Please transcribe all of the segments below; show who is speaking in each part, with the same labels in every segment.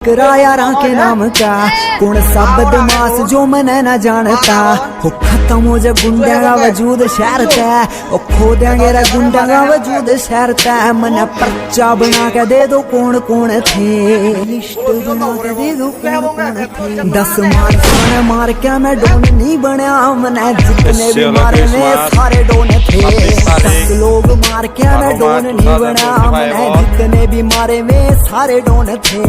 Speaker 1: किराया के नाम का कौन सा बदमाश जो मैंने न जानता हो खत्म हो जा गुंडा का वजूद शहर तय ओ खो देंगे रे गुंडा का वजूद शहर तय मैंने पर्चा बना के दे दो कौन कौन थे लिस्ट बना के दे दो कौन कौन थे 10 मार के मैं डोन नहीं बनया मैंने जितने भी मारे में सारे डोन थे 10 लोग मार के मैं डोन नहीं बना मैंने जितने भी मारे में सारे डोन थे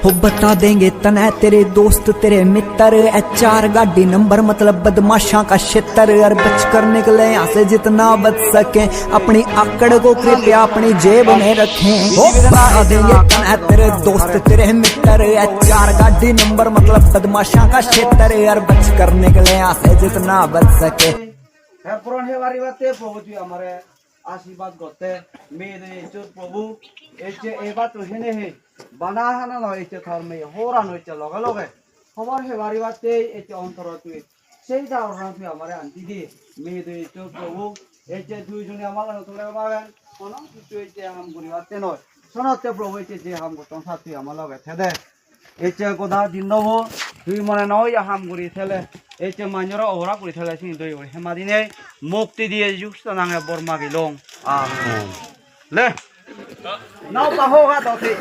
Speaker 1: हो बता देंगे तने तेरे दोस्त तेरे मित्र HR गाड़ी नंबर मतलब बदमाशा का क्षेत्र और बच कर निकले यहाँ से जितना बच सके अपनी आकड़ को कृपया अपनी जेब में रखें। हो बता देंगे तने तेरे दोस्त तेरे मित्र HR गाड़ी नंबर मतलब बदमाशा का क्षेत्र और बच कर निकले यहाँ से जितना बच सके।
Speaker 2: आशीर्वाद करते मेरे जो प्रभु एचे एबा तो हेने हे बना हाना न एचे थर में होरान एचे लगे लगे खबर हे बारी बाते एचे अंतर तुई সেই ধারণা তুই আমারে আনতি দি মেয়ে তো প্রভু এচে দুইজনে আমার তোরে বাবেন কোন কিছু এচে হাম করি বাতে নয় শোনাতে প্রভু এচে যে হাম গতন সাথী আমার লগে থেদে এচে কোদা দিন দেব তুই মনে নয় হাম করি থেলে এচে মাঞ্জরা ওরা করি থেলে সিন দই ওরে হেমাদিনে মুক্তি দিয়ে যুক্ত নাঙে বর্মা গিলং আমেন লে নাও পাহো গা দতে